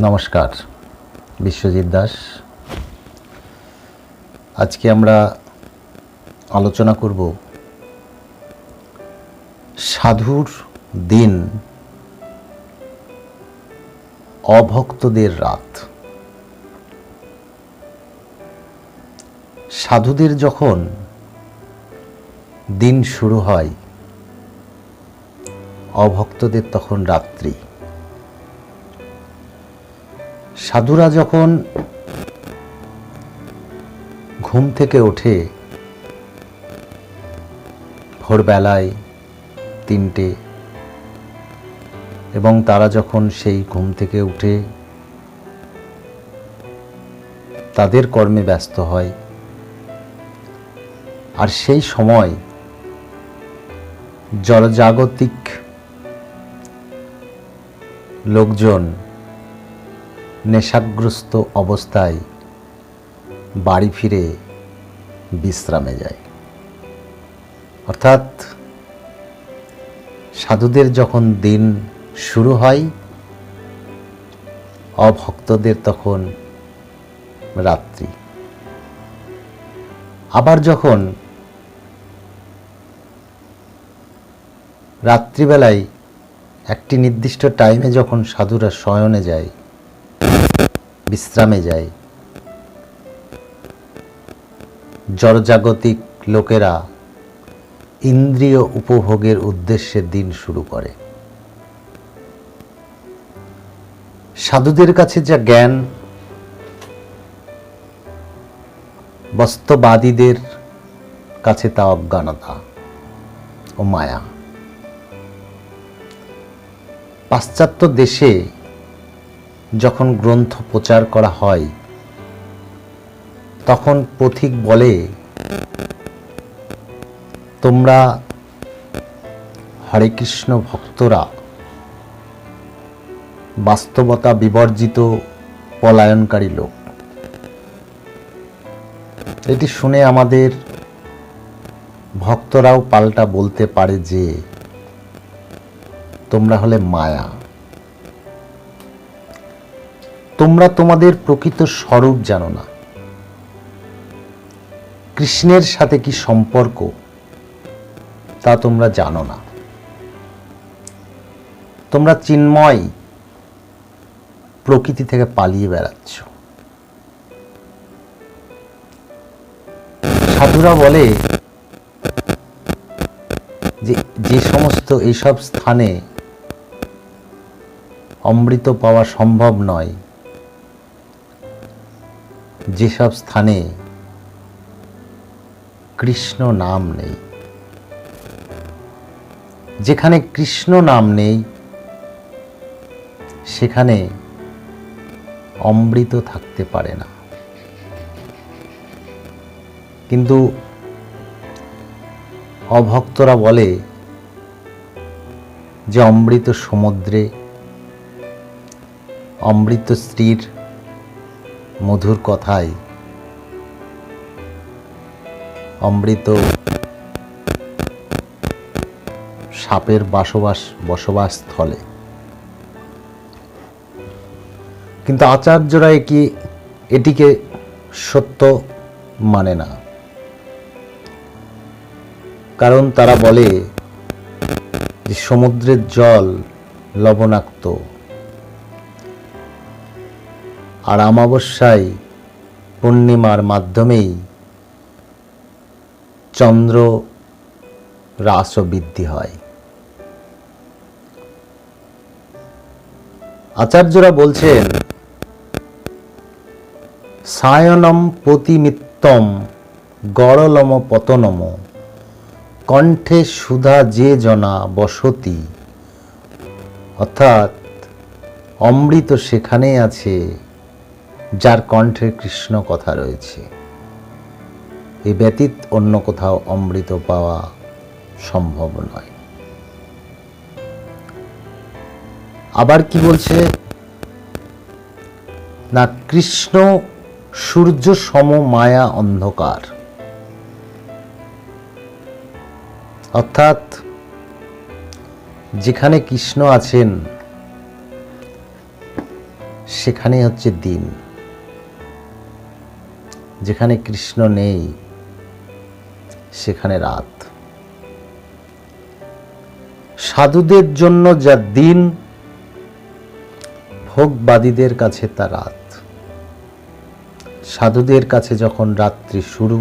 নমস্কার, বিশ্বজিৎ দাস। আজকে আমরা আলোচনা করব সাধুর দিন, অভক্তদের রাত। সাধুদের যখন দিন শুরু হয়, অভক্তদের তখন রাত্রি। সাধুরা যখন ঘুম থেকে ওঠে ভোরবেলায় 3টে, এবং তারা যখন সেই ঘুম থেকে উঠে তাদের কর্মে ব্যস্ত হয়, আর সেই সময় জড়জাগতিক লোকজন নেশাগ্রস্ত অবস্থায় বাড়ি ফিরে বিশ্রামে যায়। অর্থাৎ সাধুদের যখন দিন শুরু হয়, অভক্তদের তখন রাত্রি। আবার যখন রাত্রিবেলায় একটি নির্দিষ্ট টাইমে যখন সাধুরা শয়নে যায়, বিশ্রামে যায়, জড়জাগতিক লোকেরা ইন্দ্রিয় উপভোগের উদ্দেশ্যে দিন শুরু করে। সাধুদের কাছে যা জ্ঞান, বাস্তববাদীদের কাছে তা অজ্ঞানতা ও মায়া। পাশ্চাত্য দেশে যখন গ্রন্থ প্রচার করা হয়, তখন পথিক বলে, তোমরা হরে কৃষ্ণ ভক্তরা বাস্তবতা বিবর্জিত পলায়নকারী লোক। এটি শুনে আমাদের ভক্তরাও পাল্টা বলতে পারে যে তোমরা হলে মায়া, তোমরা তোমাদের প্রকৃত স্বরূপ জানো না। কৃষ্ণের সাথে কি সম্পর্ক তা তোমরা জানো না। তোমরা চিন্ময় প্রকৃতি থেকে পালিয়ে বেড়াচ্ছ। সাধুরা বলে যে সমস্ত এইসব স্থানে অমৃত পাওয়া সম্ভব নয়, যেসব স্থানে কৃষ্ণ নাম নেই, যেখানে কৃষ্ণ নাম নেই সেখানে অমৃত থাকতে পারে না। কিন্তু অভক্তরা বলে যে অমৃত সমুদ্রে, অমৃত স্ত্রীর মধুর কথায়, অমৃত সাপের বসবাস স্থলে। কিন্তু আচার্যরা এটিকে সত্য মানে না, কারণ তারা বলে যে সমুদ্রের জল লবণাক্ত, আর অমাবস্যায় পূর্ণিমার মাধ্যমেই চন্দ্র হ্রাস বৃদ্ধি হয়। আচার্যরা বলছেন, সায়নম প্রতিমিত্তম গড়লম পতনম কণ্ঠে সুধা যে জনা বসতি। অর্থাৎ অমৃত সেখানেই আছে যার কণ্ঠে কৃষ্ণ কথা রয়েছে। এ ব্যতীত অন্য কোথাও অমৃত পাওয়া সম্ভব নয়। আবার কি বলছে না, কৃষ্ণ সূর্য সম মায়া অন্ধকার। অর্থাৎ যেখানে কৃষ্ণ আছেন সেখানেই হচ্ছে দিন। যেখানে কৃষ্ণ নেই সেখানে রাত। সাধুদের জন্য যা দিন, ভোগবাদীদের কাছে তা রাত। সাধুদের কাছে যখন রাত্রি শুরু,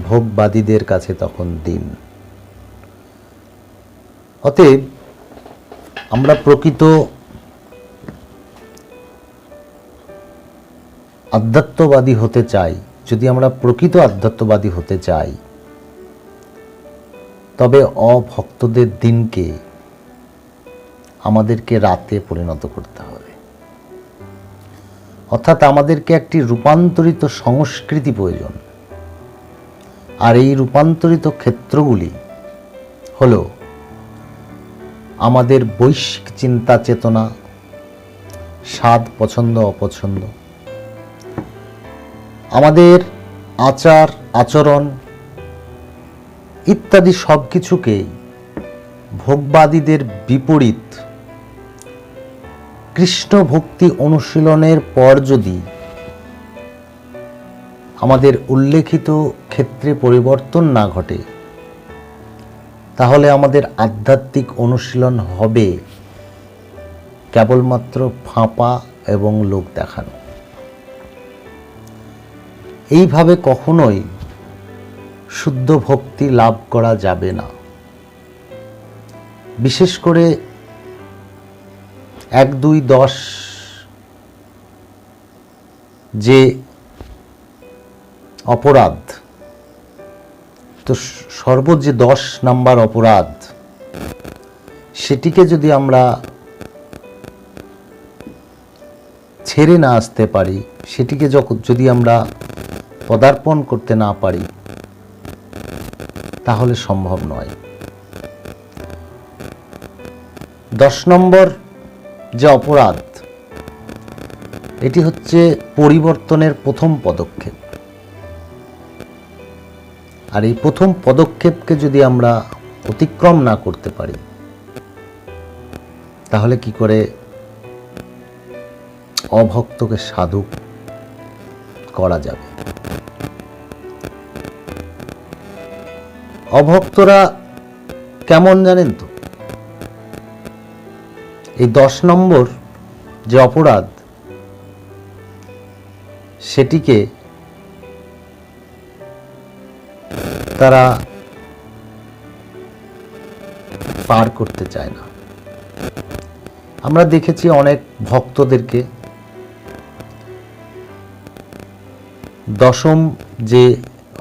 ভোগবাদীদের কাছে তখন দিন। অতএব আমরা প্রকৃত আধ্যাত্মবাদী হতে চাই, যদি আমরা প্রকৃত আধ্যাত্মবাদী হতে চাই, তবে অভক্তদের দিনকে আমাদেরকে রাতে পরিণত করতে হবে। অর্থাৎ আমাদেরকে একটি রূপান্তরিত সংস্কৃতি প্রয়োজন। আর এই রূপান্তরিত ক্ষেত্রগুলি হল আমাদের বৈশ্বিক চিন্তা চেতনা, স্বাদ পছন্দ অপছন্দ, আমাদের আচার আচরণ ইত্যাদি সব কিছুকেই ভোগবাদীদের বিপরীত কৃষ্ণ ভক্তি অনুশীলনের পর যদি আমাদের উল্লেখিত ক্ষেত্রে পরিবর্তন না ঘটে, তাহলে আমাদের আধ্যাত্মিক অনুশীলন হবে কেবলমাত্র ফাঁপা এবং লোক দেখানো। এইভাবে কখনোই শুদ্ধ ভক্তি লাভ করা যাবে না। বিশেষ করে 1, 2, 10 যে অপরাধ, তো সর্বোচ্চ যে 10 নাম্বার অপরাধ, সেটিকে যদি আমরা ছেড়ে না আসতে পারি, সেটিকে যদি আমরা পদার্পণ করতে না পারি, তাহলে সম্ভব নয়। 10 নম্বর যে অপরাধ, এটি হচ্ছে পরিবর্তনের প্রথম পদক্ষেপ। আর এই প্রথম পদক্ষেপকে যদি আমরা অতিক্রম না করতে পারি, তাহলে কি করে অভক্তকে সাধু করা যাবে? অভক্তরা কেমন জানেন তো? এই 10 নম্বর যে অপরাধ, সেটিকে তারা পার করতে চায় না। আমরা দেখেছি অনেক ভক্তদেরকে 10ম যে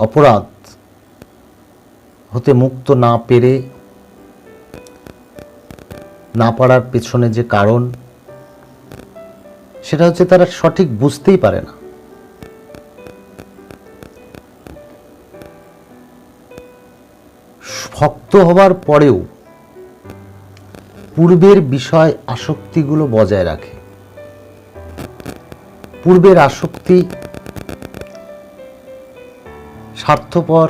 অপরাধ হতে মুক্ত না পেরে, না পারার পেছনে যে কারণ, সেটা হচ্ছে তারা সঠিক বুঝতেই পারে না। ভক্ত হবার পরেও পূর্বের বিষয় আসক্তিগুলো বজায় রাখে। পূর্বের আসক্তি, স্বার্থপর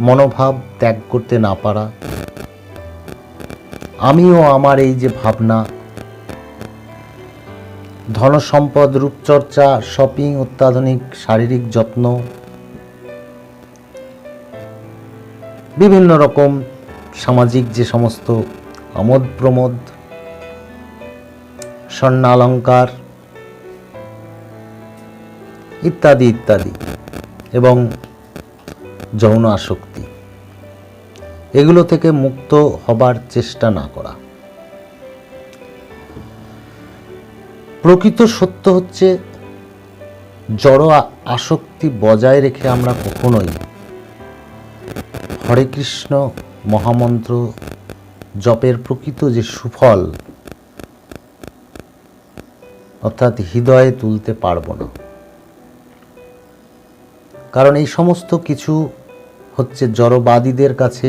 মনোভাব ত্যাগ করতে না পারা, আমিও আমার এই যে ভাবনা, ধনসম্পদ, রূপচর্চা, শপিং, অত্যাধুনিক শারীরিক যত্ন, বিভিন্ন রকম সামাজিক যে সমস্ত আমোদ প্রমোদ, স্বর্ণালঙ্কার ইত্যাদি ইত্যাদি, এবং যৌন আসক্তি, এগুলো থেকে মুক্ত হবার চেষ্টা না করা। প্রকৃত সত্য হচ্ছে, জড় আসক্তি বজায় রেখে আমরা কখনোই হরে কৃষ্ণ মহামন্ত্র জপের প্রকৃত যে সুফল, অর্থাৎ হৃদয়ে তুলতে পারব না। কারণ এই সমস্ত কিছু হচ্ছে জড়বাদীদের কাছে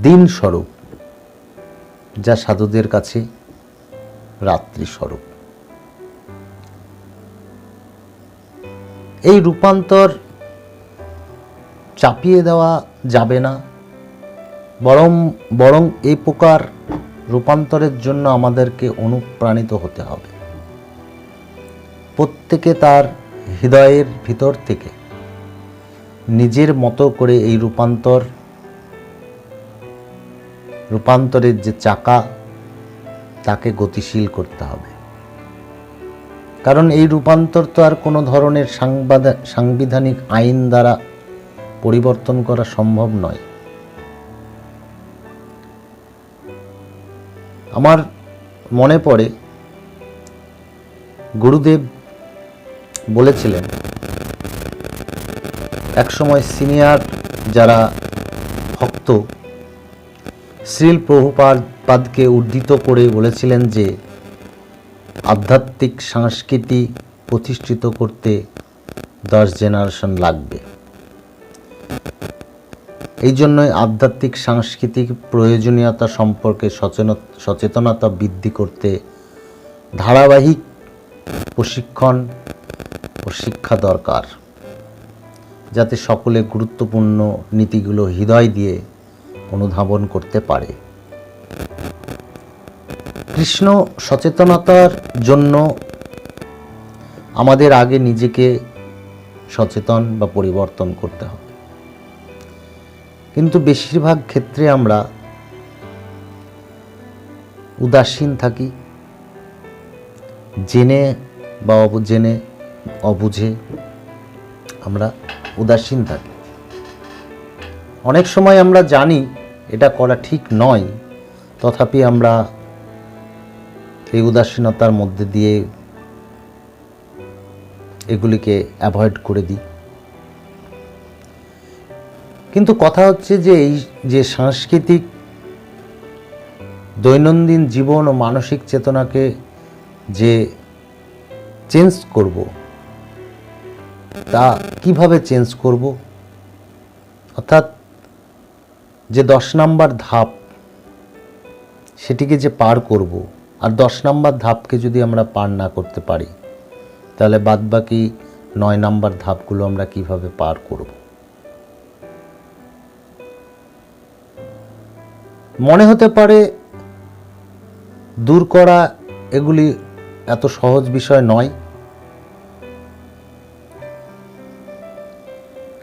দিন স্বরূপ, যা সাধুদের কাছে রাত্রি স্বরূপ। এই রূপান্তর চাপিয়ে দেওয়া যাবে না, বরং এই প্রকার রূপান্তরের জন্য আমাদেরকে অনুপ্রাণিত হতে হবে। প্রত্যেকে তার হৃদয়ের ভিতর থেকে নিজের মতো করে এই রূপান্তরের যে চাকা তাকে গতিশীল করতে হবে। কারণ এই রূপান্তর তো আর কোনো ধরনের সাংবিধানিক আইন দ্বারা পরিবর্তন করা সম্ভব নয়। আমার মনে পড়ে গুরুদেব বলেছিলেন, একসময় সিনিয়র যারা ভক্ত শ্রীল প্রভুপাদকে উদ্ধৃত করে বলেছিলেন যে আধ্যাত্মিক সংস্কৃতি প্রতিষ্ঠিত করতে 10 জেনারেশন লাগবে। এই জন্যই আধ্যাত্মিক সাংস্কৃতিক প্রয়োজনীয়তা সম্পর্কে সচেতনতা বৃদ্ধি করতে ধারাবাহিক প্রশিক্ষণ ও শিক্ষা দরকার, যাতে সকলে গুরুত্বপূর্ণ নীতিগুলো হৃদয় দিয়ে অনুধাবন করতে পারে। কৃষ্ণ সচেতনতার জন্য আমাদের আগে নিজেকে সচেতন বা পরিবর্তন করতে হবে। কিন্তু বেশিরভাগ ক্ষেত্রে আমরা উদাসীন থাকি, জেনে বা অবুঝে আমরা উদাসীন থাকি। অনেক সময় আমরা জানি এটা করা ঠিক নয়, তথাপি আমরা এই উদাসীনতার মধ্যে দিয়ে এগুলিকে অ্যাভয়েড করে দিই। কিন্তু কথা হচ্ছে যে এই যে সাংস্কৃতিক দৈনন্দিন জীবন ও মানসিক চেতনাকে যে চেঞ্জ করব, তা কিভাবে চেঞ্জ করব? অর্থাৎ যে 10 নম্বর ধাপ সেটিকে যে পার করব, আর 10 নম্বর ধাপকে যদি আমরা পার না করতে পারি, তাহলে বাদবাকি 9 নম্বর ধাপগুলো আমরা কিভাবে পার করব? মনে হতে পারে দূর করা এগুলি এত সহজ বিষয় নয়,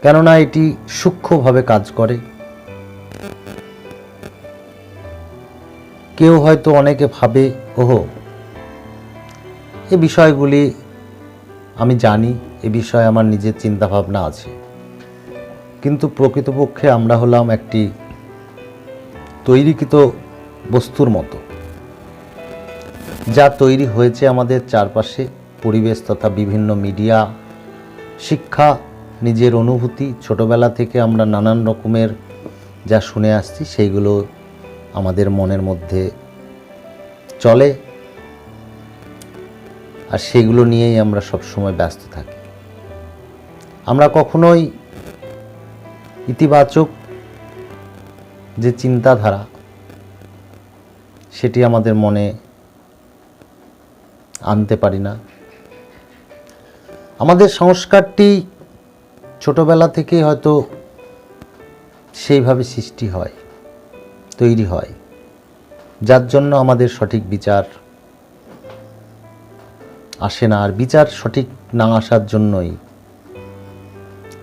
কেননা এটি সূক্ষ্মভাবে কাজ করে। কেউ হয়তো অনেকে ভাবে, ওহো, এই বিষয়গুলি আমি জানি, এ বিষয়ে আমার নিজের চিন্তাভাবনা আছে। কিন্তু প্রকৃতপক্ষে আমরা হলাম একটি তৈরিকৃত বস্তুর মতো, যা তৈরি হয়েছে আমাদের চারপাশে পরিবেশ তথা বিভিন্ন মিডিয়া, শিক্ষা, নিজের অনুভূতি। ছোটবেলা থেকে আমরা নানান রকমের যা শুনে আসছি সেইগুলো আমাদের মনের মধ্যে চলে, আর সেগুলো নিয়েই আমরা সবসময় ব্যস্ত থাকি। আমরা কখনোই ইতিবাচক যে চিন্তাধারা সেটি আমাদের মনে আনতে পারি না। আমাদের সংস্কারটি ছোটবেলা থেকে হয়তো সেইভাবে সৃষ্টি হয়, তৈরি হয়, যার জন্য আমাদের সঠিক বিচার আসে না। আর বিচার সঠিক না আসার জন্যই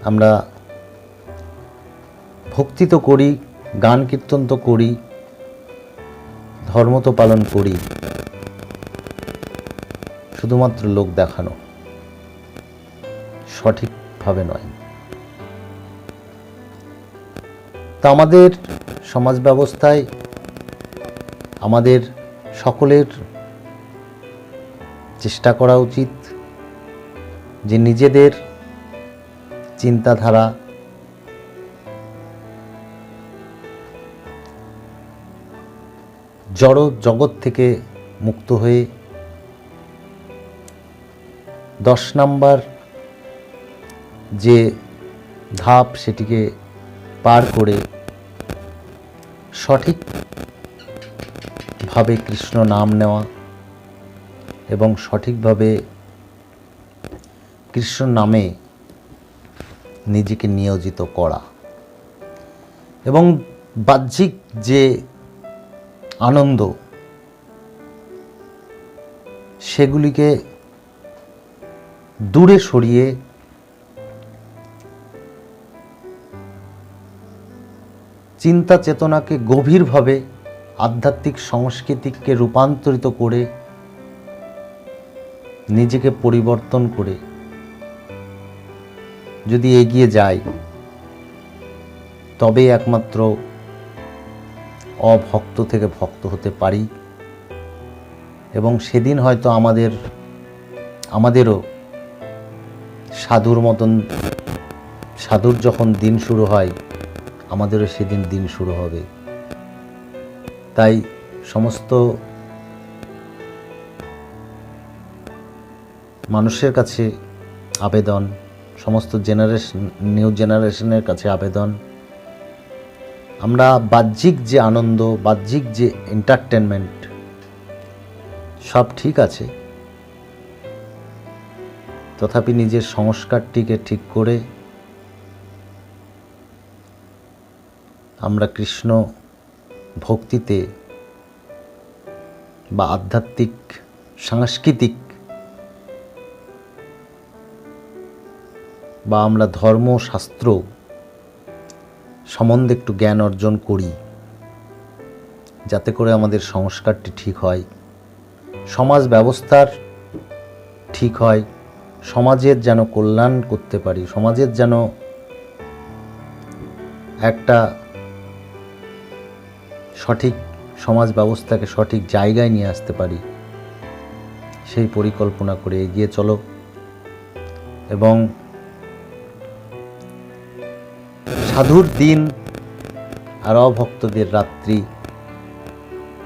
আমরা ভক্তি তো করি, গান কীর্তন তো করি, ধর্ম তো পালন করি, শুধুমাত্র লোক দেখানো, সঠিকভাবে নয়। তা আমাদের সমাজ ব্যবস্থায় আমাদের সকলের চেষ্টা করা উচিত যে নিজেদের চিন্তাধারা জড় জগৎ থেকে মুক্ত হয়ে 10 নম্বর যে ধাপ সেটিকে পার করে সঠিকভাবে কৃষ্ণ নাম নেওয়া এবং সঠিকভাবে কৃষ্ণ নামে নিজেকে নিয়োজিত করা, এবং বাহ্যিক যে আনন্দ সেগুলিকে দূরে সরিয়ে চিন্তা চেতনাকে গভীরভাবে আধ্যাত্মিক সংস্কৃতিকে রূপান্তরিত করে নিজেকে পরিবর্তন করে যদি এগিয়ে যায়, তবে একমাত্র অভক্ত থেকে ভক্ত হতে পারি। এবং সেদিন হয়তো আমাদেরও সাধুর যখন দিন শুরু হয়, আমাদেরও সেদিন দিন শুরু হবে। তাই সমস্ত মানুষের কাছে আবেদন, সমস্ত নিউ জেনারেশনের কাছে আবেদন, আমরা বাহ্যিক যে আনন্দ, বাহ্যিক যে এন্টারটেনমেন্ট, সব ঠিক আছে, তথাপি নিজের সংস্কারটিকে ঠিক করে আমরা কৃষ্ণ ভক্তিতে বা আধ্যাত্মিক সাংস্কৃতিক বা আমরা ধর্মশাস্ত্র সম্বন্ধে একটু জ্ঞান অর্জন করি, যাতে করে আমাদের সংস্কারটি ঠিক হয়, সমাজ ব্যবস্থার ঠিক হয়, সমাজের যেন কল্যাণ করতে পারি, সমাজের যেন একটা সঠিক সমাজ ব্যবস্থাকে সঠিক জায়গায় নিয়ে আসতে পারি, সেই পরিকল্পনা করে এগিয়ে চলো। এবং সাধুর দিন আর অভক্তদের রাত্রি,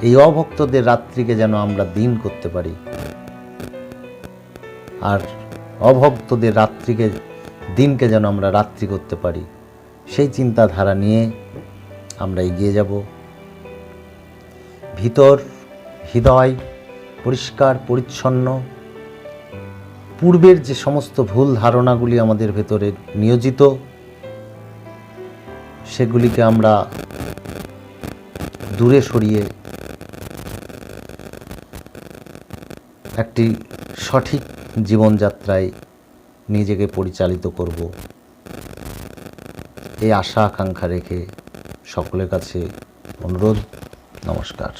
এই অভক্তদের রাত্রিকে যেন আমরা দিন করতে পারি, আর অভক্তদের দিনকে যেন আমরা রাত্রি করতে পারি, সেই চিন্তাধারা নিয়ে আমরা এগিয়ে যাব। ভিতর হৃদয় পরিষ্কার পরিচ্ছন্ন, পূর্বের যে সমস্ত ভুল ধারণাগুলি আমাদের ভেতরে নিয়োজিত, সেগুলিকে আমরা দূরে সরিয়ে একটি সঠিক জীবনযাত্রায় নিজেকে পরিচালিত করব, এই আশা আকাঙ্ক্ষা রেখে সকলের কাছে অনুরোধ। নমস্কার।